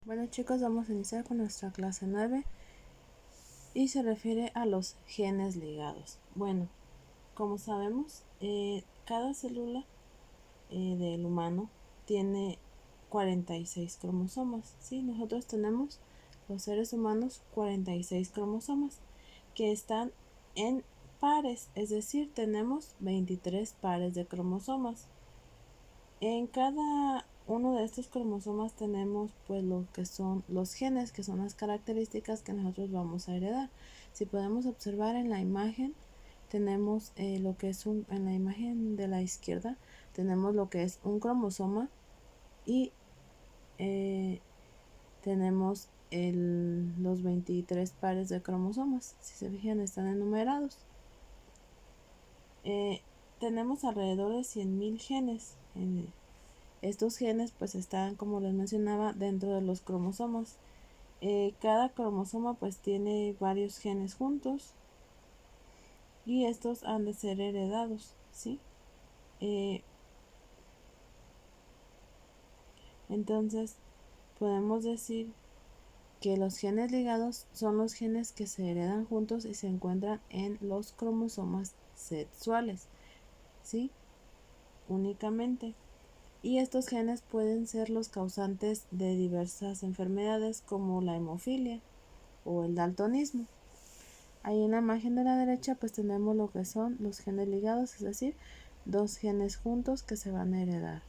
Bueno chicos, vamos a iniciar con nuestra clase 9 y se refiere a los genes ligados. Bueno, como sabemos, cada célula del humano tiene 46 cromosomas. ¿Sí? Nosotros tenemos, los seres humanos, 46 cromosomas que están en pares, es decir, tenemos 23 pares de cromosomas. En cada uno de estos cromosomas tenemos pues lo que son los genes, que son las características que nosotros vamos a heredar. Si podemos observar en la imagen, tenemos lo que es en la imagen de la izquierda, tenemos lo que es un cromosoma y tenemos los 23 pares de cromosomas. Si se fijan, están enumerados. Tenemos alrededor de 100.000 genes. Estos genes pues están, como les mencionaba, dentro de los cromosomas. Cada cromosoma pues tiene varios genes juntos y estos han de ser heredados, ¿sí? Entonces podemos decir que los genes ligados son los genes que se heredan juntos y se encuentran en los cromosomas sexuales, ¿sí? Únicamente. Y estos genes pueden ser los causantes de diversas enfermedades como la hemofilia o el daltonismo. Ahí en la imagen de la derecha pues tenemos lo que son los genes ligados, es decir, dos genes juntos que se van a heredar.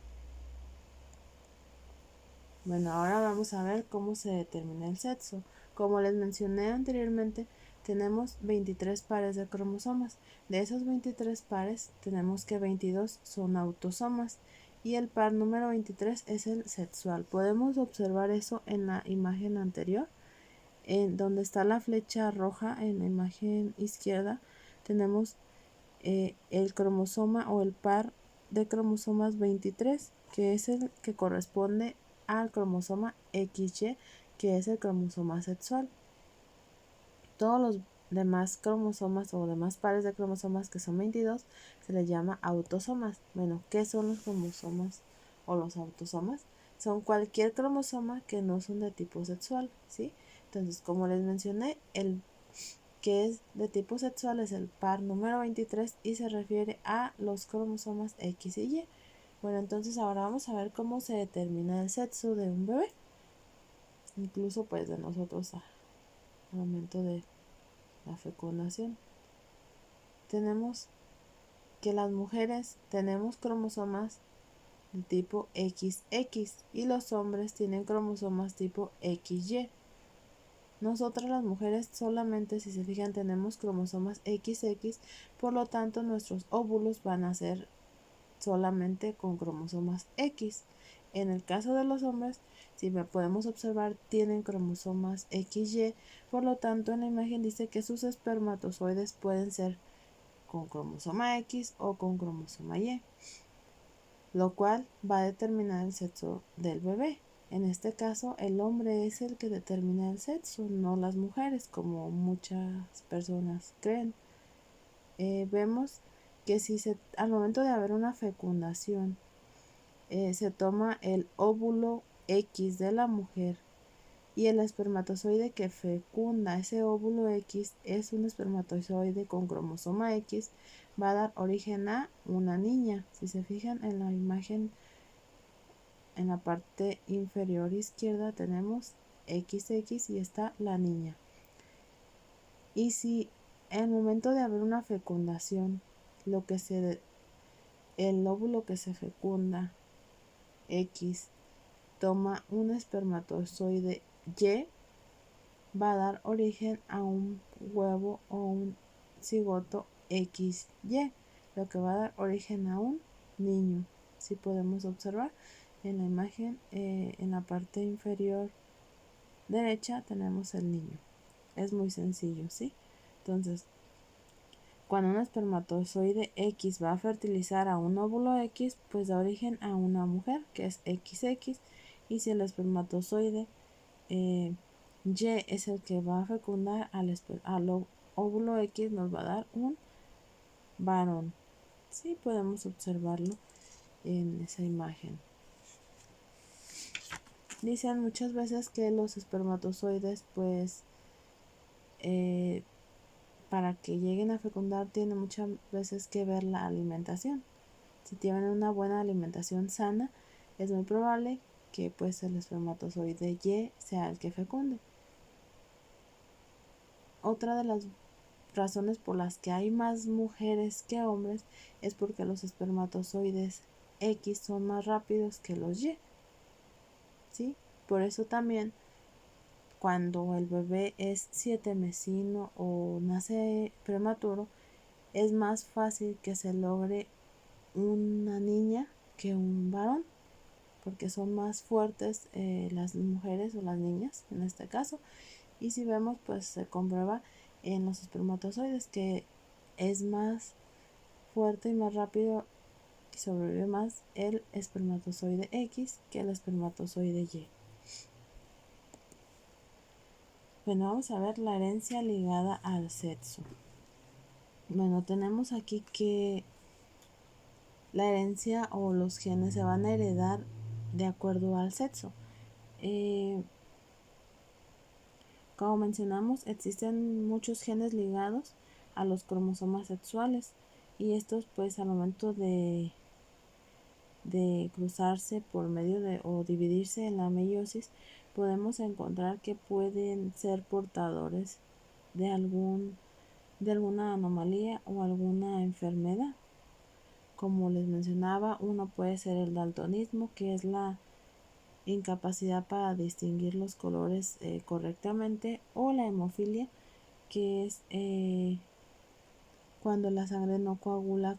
Bueno, ahora vamos a ver cómo se determina el sexo. Como les mencioné anteriormente, tenemos 23 pares de cromosomas. De esos 23 pares, tenemos que 22 son autosomas y el par número 23 es el sexual. Podemos observar eso en la imagen anterior. En donde está la flecha roja en la imagen izquierda, tenemos el cromosoma o el par de cromosomas 23, que es el que corresponde al cromosoma XY, que es el cromosoma sexual. Todos los demás cromosomas o demás pares de cromosomas, que son 22, se les llama autosomas. Bueno, ¿qué son los cromosomas o los autosomas? Son cualquier cromosoma que no son de tipo sexual, ¿sí? Entonces, como les mencioné, el que es de tipo sexual es el par número 23 y se refiere a los cromosomas X y Y. Bueno, entonces ahora vamos a ver cómo se determina el sexo de un bebé, incluso pues de nosotros al momento de la fecundación. Tenemos que las mujeres tenemos cromosomas de tipo XX y los hombres tienen cromosomas tipo XY. Nosotras las mujeres solamente, si se fijan, tenemos cromosomas XX, por lo tanto nuestros óvulos van a ser solamente con cromosomas X. En el caso de los hombres, si podemos observar, tienen cromosomas XY, por lo tanto en la imagen dice que sus espermatozoides pueden ser con cromosoma X o con cromosoma Y, lo cual va a determinar el sexo del bebé. En este caso, el hombre es el que determina el sexo, no las mujeres, como muchas personas creen. Vemos que si al momento de haber una fecundación, se toma el óvulo X de la mujer y el espermatozoide que fecunda ese óvulo X es un espermatozoide con cromosoma X, va a dar origen a una niña. Si se fijan en la imagen, en la parte inferior izquierda tenemos XX y está la niña. Y si en el momento de haber una fecundación, el óvulo que se fecunda X toma un espermatozoide Y, va a dar origen a un huevo o un cigoto XY, lo que va a dar origen a un niño. Si podemos observar en la imagen, en la parte inferior derecha tenemos el niño. Es muy sencillo, ¿sí? Entonces, cuando un espermatozoide X va a fertilizar a un óvulo X, pues da origen a una mujer, que es XX, y si el espermatozoide Y es el que va a fecundar al óvulo X, nos va a dar un varón. Sí, podemos observarlo en esa imagen. Dicen muchas veces que los espermatozoides, pues, para que lleguen a fecundar, tienen muchas veces que ver la alimentación. Si tienen una buena alimentación sana, es muy probable que pues el espermatozoide Y sea el que fecunde. Otra de las razones por las que hay más mujeres que hombres es porque los espermatozoides X son más rápidos que los Y, ¿sí? Por eso también cuando el bebé es 7 mesino o nace prematuro, es más fácil que se logre una niña que un varón, porque son más fuertes las mujeres o las niñas en este caso. Y si vemos, pues se comprueba en los espermatozoides que es más fuerte y más rápido y sobrevive más el espermatozoide X que el espermatozoide Y. Bueno, vamos a ver la herencia ligada al sexo. Bueno, tenemos aquí que la herencia o los genes se van a heredar de acuerdo al sexo. Como mencionamos, existen muchos genes ligados a los cromosomas sexuales y estos pues al momento de cruzarse por medio de o dividirse en la meiosis podemos encontrar que pueden ser portadores de alguna anomalía o alguna enfermedad. Como les mencionaba, uno puede ser el daltonismo, que es la incapacidad para distinguir los colores correctamente, o la hemofilia, que es cuando la sangre no coagula.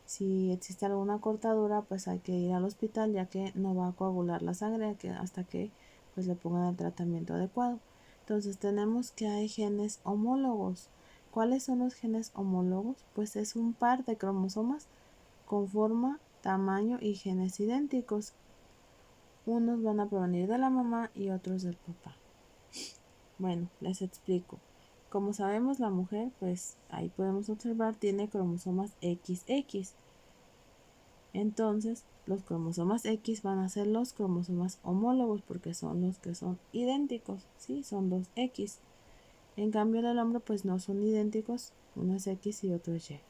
Si existe alguna cortadura, pues hay que ir al hospital, ya que no va a coagular la sangre hasta que pues le pongan el tratamiento adecuado. Entonces tenemos que hay genes homólogos. ¿Cuáles son los genes homólogos? Pues es un par de cromosomas con forma, tamaño y genes idénticos. Unos van a provenir de la mamá y otros del papá. Bueno, les explico. Como sabemos, la mujer, pues ahí podemos observar, tiene cromosomas XX. Entonces, los cromosomas X van a ser los cromosomas homólogos porque son los que son idénticos, ¿sí? Son dos X. En cambio, del hombre, pues no son idénticos, uno es X y otro es Y.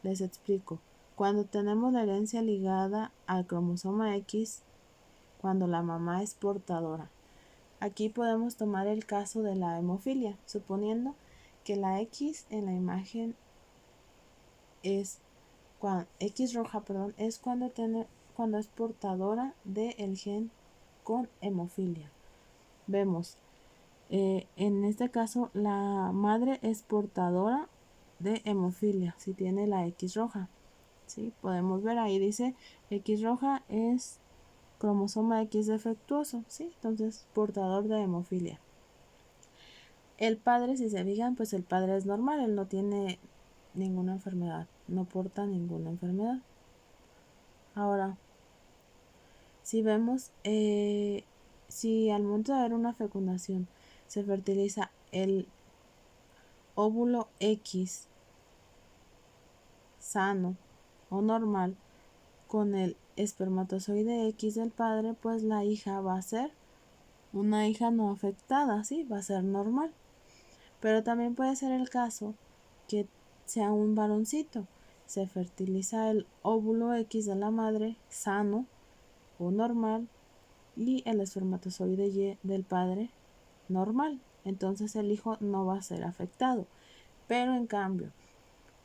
Les explico. Cuando tenemos la herencia ligada al cromosoma X, cuando la mamá es portadora. Aquí podemos tomar el caso de la hemofilia, suponiendo que la X en la imagen es X roja, perdón, es cuando es portadora del gen con hemofilia. Vemos, en este caso la madre es portadora de hemofilia, si tiene la X roja. ¿Sí? Podemos ver ahí dice X roja es cromosoma X defectuoso, ¿sí? Entonces portador de hemofilia. El padre, si se fijan, pues el padre es normal, él no tiene ninguna enfermedad, no porta ninguna enfermedad. Ahora, si vemos, si al momento de haber una fecundación se fertiliza el óvulo X sano o normal con el espermatozoide X del padre, pues la hija va a ser una hija no afectada, ¿sí? Va a ser normal. Pero también puede ser el caso que sea un varoncito. Se fertiliza el óvulo X de la madre sano o normal y el espermatozoide Y del padre normal. Entonces el hijo no va a ser afectado. Pero en cambio,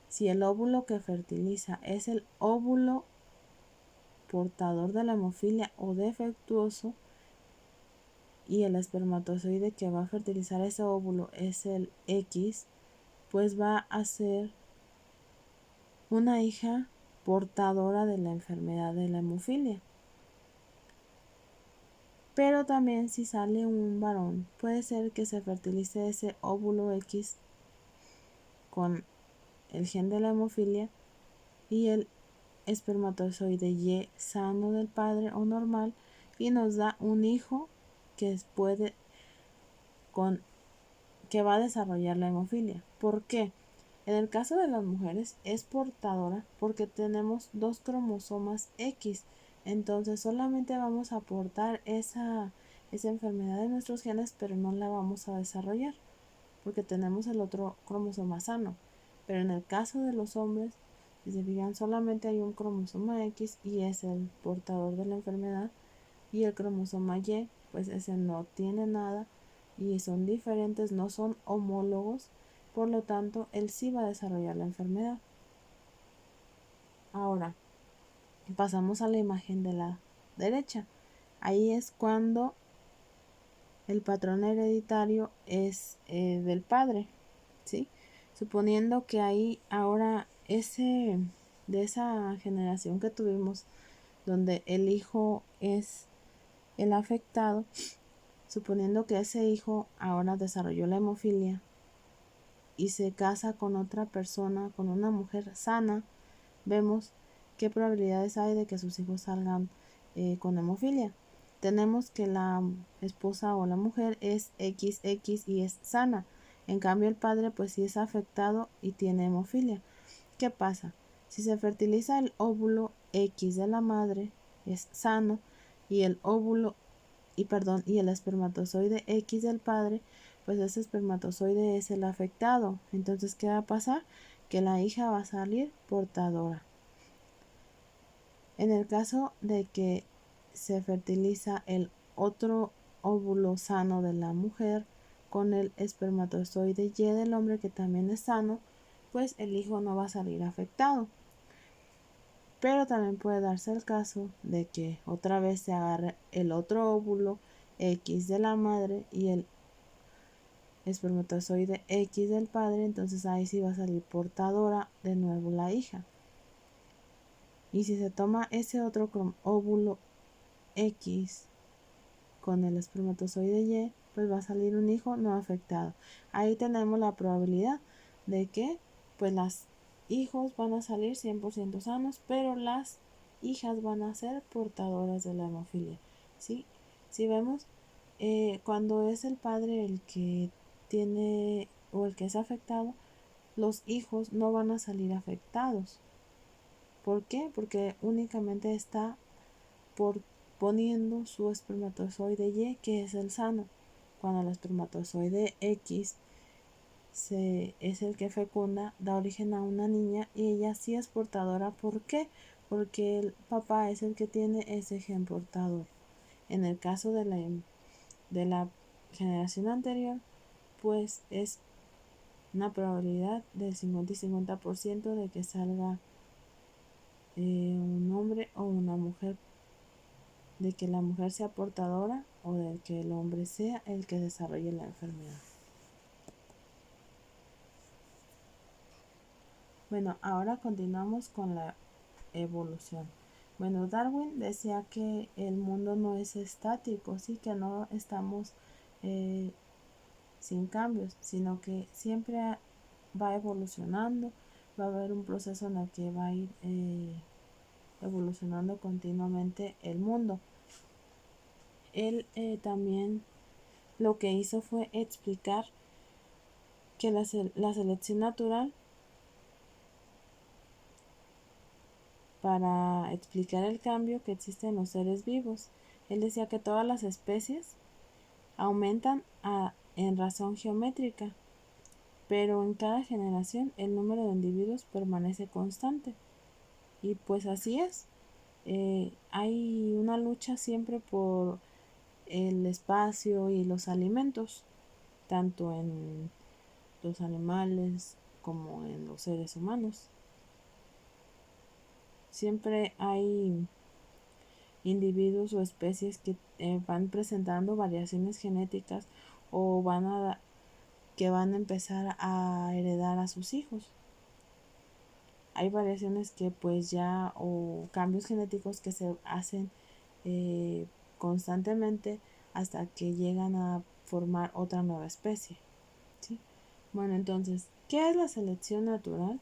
si el óvulo que fertiliza es el óvulo portador de la hemofilia o defectuoso y el espermatozoide que va a fertilizar ese óvulo es el X, pues va a ser una hija portadora de la enfermedad de la hemofilia. Pero también si sale un varón, puede ser que se fertilice ese óvulo X con el gen de la hemofilia y el espermatozoide Y sano del padre o normal y nos da un hijo que que va a desarrollar la hemofilia. ¿Por qué? En el caso de las mujeres es portadora porque tenemos dos cromosomas X. Entonces solamente vamos a aportar esa enfermedad de nuestros genes, pero no la vamos a desarrollar porque tenemos el otro cromosoma sano. Pero en el caso de los hombres, si se fijan, solamente hay un cromosoma X y es el portador de la enfermedad, y el cromosoma Y, pues ese no tiene nada y son diferentes, no son homólogos, por lo tanto él sí va a desarrollar la enfermedad. Ahora pasamos a la imagen de la derecha. Ahí es cuando el patrón hereditario es del padre, ¿sí? Suponiendo que ahí ahora de esa generación que tuvimos, donde el hijo es el afectado, suponiendo que ese hijo ahora desarrolló la hemofilia y se casa con otra persona, con una mujer sana, vemos qué probabilidades hay de que sus hijos salgan con hemofilia. Tenemos que la esposa o la mujer es XX y es sana. En cambio el padre pues sí es afectado y tiene hemofilia. ¿Qué pasa? Si se fertiliza el óvulo X de la madre es sano y el y el espermatozoide X del padre, pues ese espermatozoide es el afectado. Entonces, ¿qué va a pasar? Que la hija va a salir portadora. En el caso de que se fertiliza el otro óvulo sano de la mujer con el espermatozoide Y del hombre, que también es sano, pues el hijo no va a salir afectado. Pero también puede darse el caso de que otra vez se agarre el otro óvulo X de la madre y el espermatozoide X del padre, entonces ahí sí va a salir portadora de nuevo la hija. Y si se toma ese otro óvulo X con el espermatozoide Y, pues va a salir un hijo no afectado. Ahí tenemos la probabilidad de que pues las hijos van a salir 100% sanos, pero las hijas van a ser portadoras de la hemofilia. ¿Sí? Si vemos, cuando es el padre el que tiene o el que es afectado, los hijos no van a salir afectados. ¿Por qué? Porque únicamente está poniendo su espermatozoide Y, que es el sano. Cuando el espermatozoide X es el que fecunda, da origen a una niña y ella sí es portadora. ¿Por qué? Porque el papá es el que tiene ese gen portador. En el caso de la generación anterior, pues es una probabilidad del 50 y 50% de que salga un hombre o una mujer, de que la mujer sea portadora o de que el hombre sea el que desarrolle la enfermedad. Bueno, ahora continuamos con la evolución. Bueno, Darwin decía que el mundo no es estático, sí, que no estamos sin cambios, sino que siempre va evolucionando, va a haber un proceso en el que va a ir evolucionando continuamente el mundo. Él también lo que hizo fue explicar que la selección natural, para explicar el cambio que existe en los seres vivos. Él decía que todas las especies aumentan en razón geométrica, pero en cada generación el número de individuos permanece constante. Y pues así es. Hay una lucha siempre por el espacio y los alimentos, tanto en los animales como en los seres humanos. Siempre hay individuos o especies que van presentando variaciones genéticas o que van a empezar a heredar a sus hijos. Hay variaciones que pues ya, o cambios genéticos que se hacen constantemente hasta que llegan a formar otra nueva especie, ¿sí? Bueno, entonces, ¿qué es la selección natural?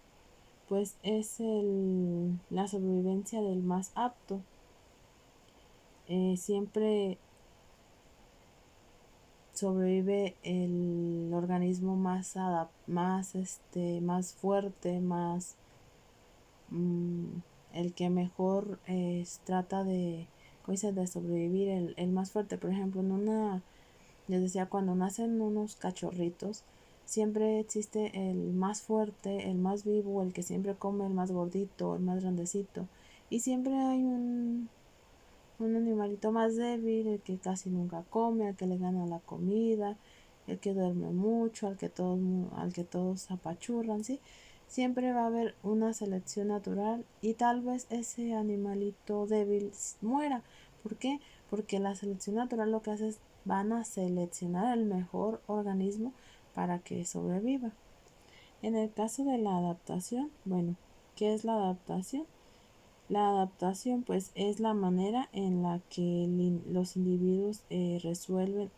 Pues es la sobrevivencia del más apto. Siempre sobrevive el organismo más fuerte, más el que mejor trata de, de sobrevivir, el más fuerte. Por ejemplo, les decía, cuando nacen unos cachorritos, siempre existe el más fuerte, el más vivo, el que siempre come, el más gordito, el más grandecito. Y siempre hay un animalito más débil, el que casi nunca come, al que le gana la comida, el que duerme mucho, al que todos apachurran, ¿sí? Siempre va a haber una selección natural y tal vez ese animalito débil muera. ¿Por qué? Porque la selección natural lo que hace es van a seleccionar el mejor organismo para que sobreviva. En el caso de la adaptación, bueno, ¿qué es la adaptación? La adaptación pues es la manera en la que los individuos resuelven,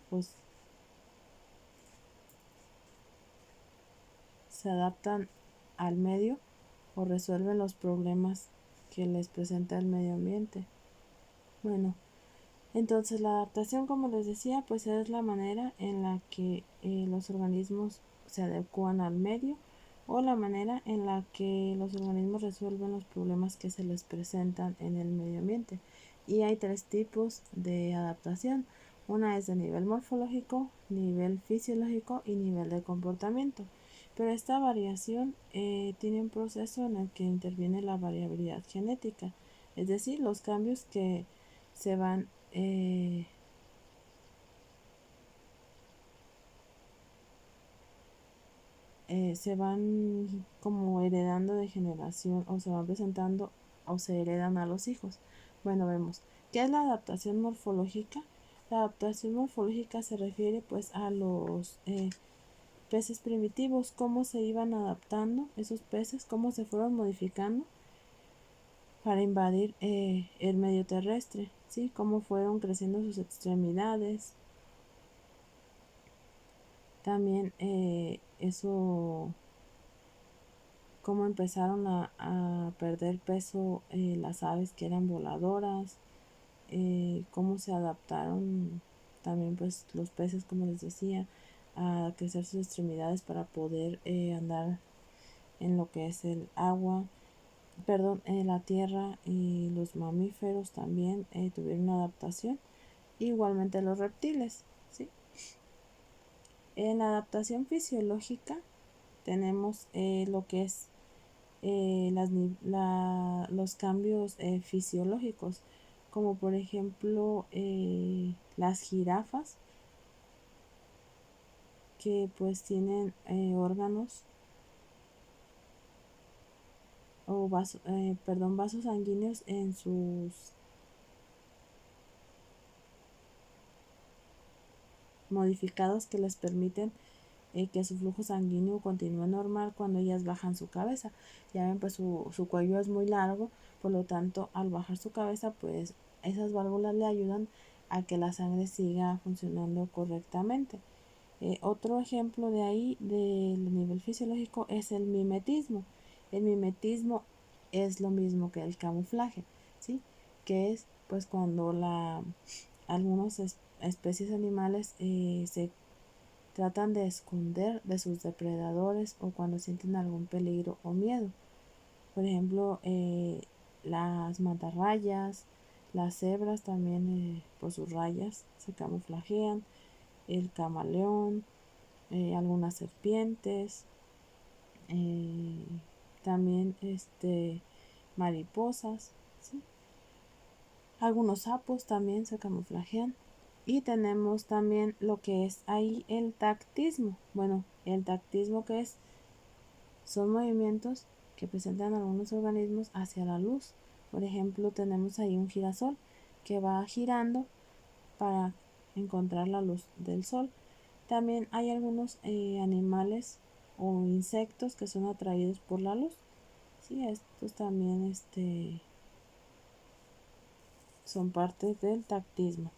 pues se adaptan al medio o resuelven los problemas que les presenta el medio ambiente. Bueno, entonces la adaptación, como les decía, pues es la manera en la que los organismos se adecuan al medio o la manera en la que los organismos resuelven los problemas que se les presentan en el medio ambiente. Y hay tres tipos de adaptación. Una es de nivel morfológico, nivel fisiológico y nivel de comportamiento. Pero esta variación tiene un proceso en el que interviene la variabilidad genética, es decir, los cambios que se van se van como heredando de generación o se van presentando o se heredan a los hijos. Bueno, vemos. ¿Qué es la adaptación morfológica? La adaptación morfológica se refiere pues a los peces primitivos, cómo se iban adaptando esos peces, cómo se fueron modificando para invadir el medio terrestre, ¿sí? Cómo fueron creciendo sus extremidades. También eso cómo empezaron a perder peso las aves que eran voladoras, cómo se adaptaron también pues los peces, como les decía, a crecer sus extremidades para poder andar en lo que es el agua, perdón, en la tierra, y los mamíferos también tuvieron una adaptación, igualmente los reptiles, ¿sí? En la adaptación fisiológica tenemos lo que es los cambios fisiológicos, como por ejemplo las jirafas, que pues tienen órganos o vasos sanguíneos en sus modificados que les permiten que su flujo sanguíneo continúe normal cuando ellas bajan su cabeza. Ya ven, pues su cuello es muy largo, por lo tanto, al bajar su cabeza, pues esas válvulas le ayudan a que la sangre siga funcionando correctamente. Otro ejemplo de ahí, del nivel fisiológico, es el mimetismo. El mimetismo es lo mismo que el camuflaje, ¿sí? Que es pues cuando algunas especies animales se tratan de esconder de sus depredadores o cuando sienten algún peligro o miedo. Por ejemplo, las mantarrayas, las cebras también por sus rayas se camuflajean, el camaleón, algunas serpientes, eh, también mariposas, ¿sí? Algunos sapos también se camuflajean. Y tenemos también lo que es ahí el tactismo. Bueno, el tactismo que es, son movimientos que presentan algunos organismos hacia la luz. Por ejemplo, tenemos ahí un girasol que va girando para encontrar la luz del sol. También hay algunos animales o insectos que son atraídos por la luz. Sí, estos también son parte del tactismo.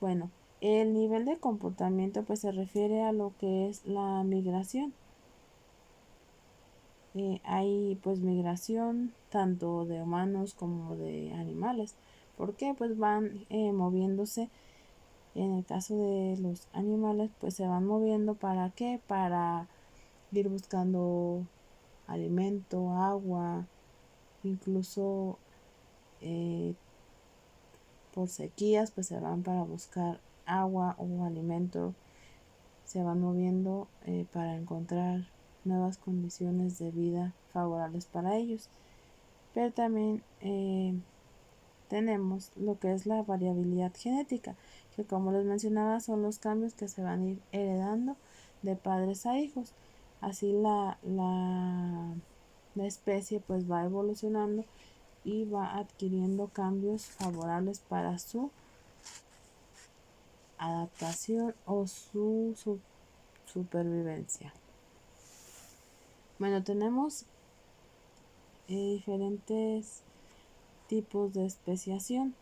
Bueno, el nivel de comportamiento pues se refiere a lo que es la migración. Hay pues migración tanto de humanos como de animales. ¿Por qué? Pues van moviéndose. En el caso de los animales pues se van moviendo, ¿para qué? Para ir buscando alimento, agua, incluso por sequías, pues se van para buscar agua o alimento, se van moviendo para encontrar nuevas condiciones de vida favorables para ellos. Pero también tenemos lo que es la variabilidad genética, que como les mencionaba son los cambios que se van a ir heredando de padres a hijos. Así la especie pues va evolucionando y va adquiriendo cambios favorables para su adaptación o su supervivencia. Bueno, tenemos diferentes tipos de especiación.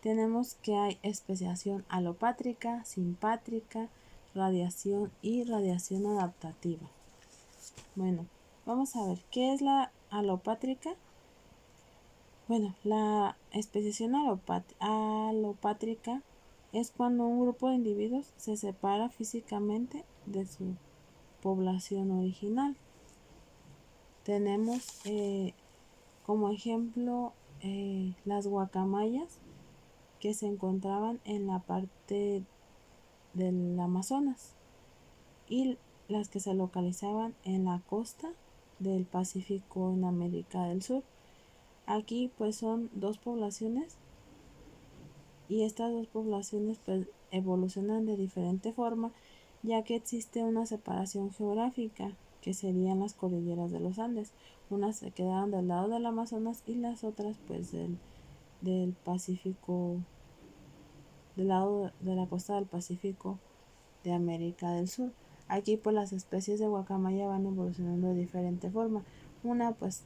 Tenemos que hay especiación alopátrica, simpátrica, radiación y radiación adaptativa. Bueno, vamos a ver, ¿qué es la alopátrica? Bueno, la especiación alopátrica es cuando un grupo de individuos se separa físicamente de su población original. Tenemos como ejemplo las guacamayas que se encontraban en la parte del Amazonas y las que se localizaban en la costa del Pacífico en América del Sur. Aquí pues son dos poblaciones y estas dos poblaciones pues evolucionan de diferente forma, ya que existe una separación geográfica que serían las cordilleras de los Andes. Unas se quedaron del lado del Amazonas y las otras pues del Pacífico, del lado de la costa del Pacífico de América del Sur. Aquí pues las especies de guacamaya van evolucionando de diferente forma. Una pues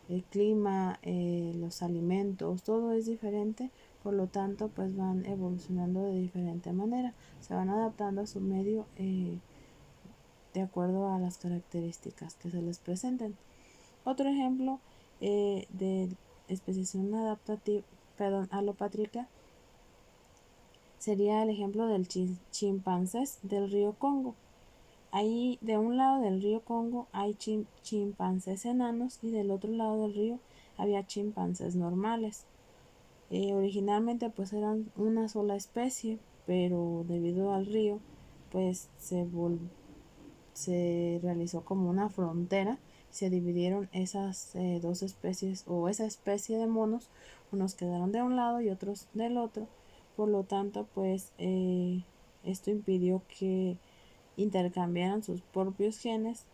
el clima, los alimentos, todo es diferente, por lo tanto pues van evolucionando de diferente manera, se van adaptando a su medio de acuerdo a las características que se les presenten. Otro ejemplo de especiación alopátrica sería el ejemplo del chimpancés del río Congo. Ahí de un lado del río Congo hay chimpancés enanos y del otro lado del río había chimpancés normales. Originalmente pues eran una sola especie, pero debido al río pues se realizó como una frontera, se dividieron esas dos especies o esa especie de monos, unos quedaron de un lado y otros del otro, por lo tanto pues esto impidió que intercambiaran sus propios genes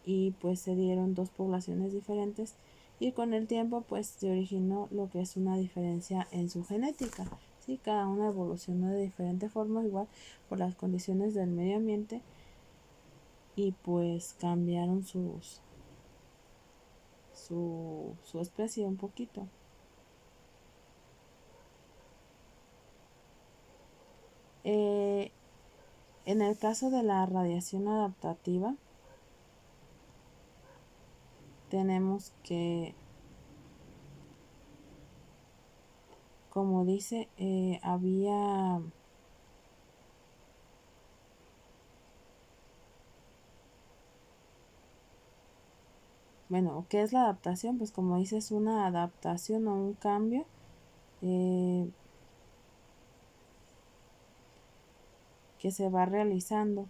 y pues se dieron dos poblaciones diferentes y con el tiempo pues se originó lo que es una diferencia en su genética. ¿Sí? Cada una evolucionó de diferente forma, igual por las condiciones del medio ambiente y pues cambiaron su especie un poquito. En el caso de la radiación adaptativa tenemos que, como dice, había bueno, ¿qué es la adaptación? Pues como dice, es una adaptación o un cambio que se va realizando.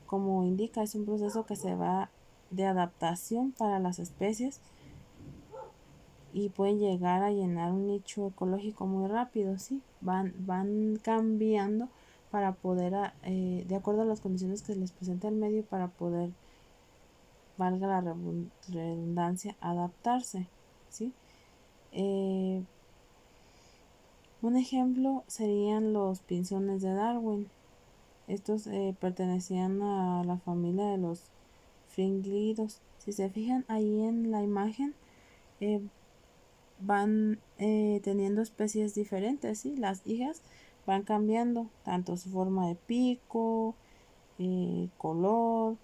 Como indica, es un proceso que se va de adaptación para las especies y pueden llegar a llenar un nicho ecológico muy rápido, ¿sí? Van cambiando para poder, de acuerdo a las condiciones que les presenta el medio, para poder, valga la redundancia, adaptarse, ¿sí? Un ejemplo serían los pinzones de Darwin. Estos pertenecían a la familia de los fringílidos. Si se fijan ahí en la imagen, van teniendo especies diferentes, ¿sí? Las hijas van cambiando tanto su forma de pico, color,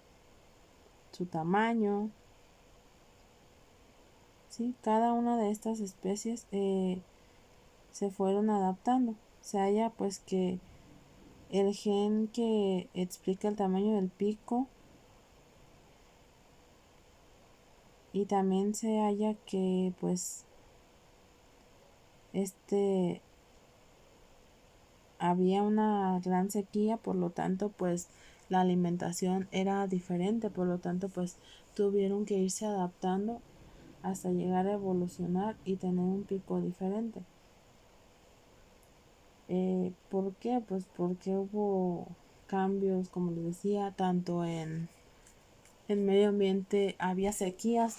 su tamaño, ¿sí? Cada una de estas especies se fueron adaptando. Se halla pues que el gen que explica el tamaño del pico Y también se halla que pues había una gran sequía, por lo tanto pues la alimentación era diferente, por lo tanto pues tuvieron que irse adaptando hasta llegar a evolucionar y tener un pico diferente. ¿Por qué? Pues porque hubo cambios, como les decía, tanto en el medio ambiente, había sequías,